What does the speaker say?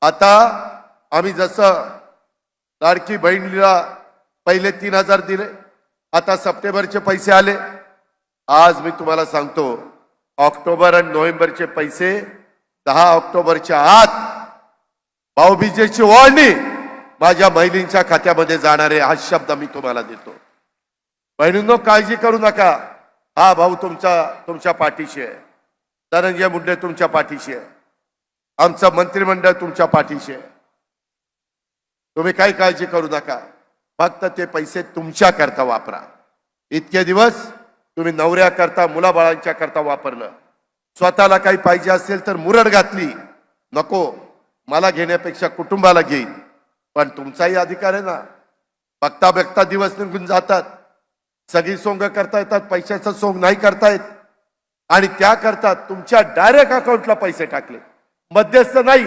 आता आम्ही जसं लाडकी बहिणीला पहिले 3,000 दिले, आता सप्टेंबरचे पैसे आले. आज मी तुम्हाला सांगतो, ऑक्टोबर आणि नोव्हेंबरचे पैसे 10 ऑक्टोबरच्या आत भाऊबीजेची ओवाळणी माझ्या महिलांच्या खात्यामध्ये जाणार आहे, हा शब्द मी तुम्हाला देतो. बहिणींनो, काळजी करू नका. हा भाऊ तुमच्या पाठीशी आहे. धनंजय मुंडे तुमच्या पाठीशी आहे. आमचं मंत्रिमंडळ तुमच्या पाठीशी आहे. तुम्ही काही काळजी करू नका. फक्त ते पैसे तुमच्या करता वापरा. इतके दिवस तुम्ही नवऱ्या करता, मुलाबाळांच्या करता वापरलं. स्वतःला काही पाहिजे असेल तर मुरड घातली, नको मला घेण्यापेक्षा कुटुंबाला घेईन. पण तुमचाही अधिकार आहे ना. बघता बघता दिवस निघून जातात. सगळी सोंग करता येतात, पैशाचं सोंग नाही करता येत. आणि त्या करतात तुमच्या डायरेक्ट अकाउंटला पैसे टाकले, मध्यस्थ नाही.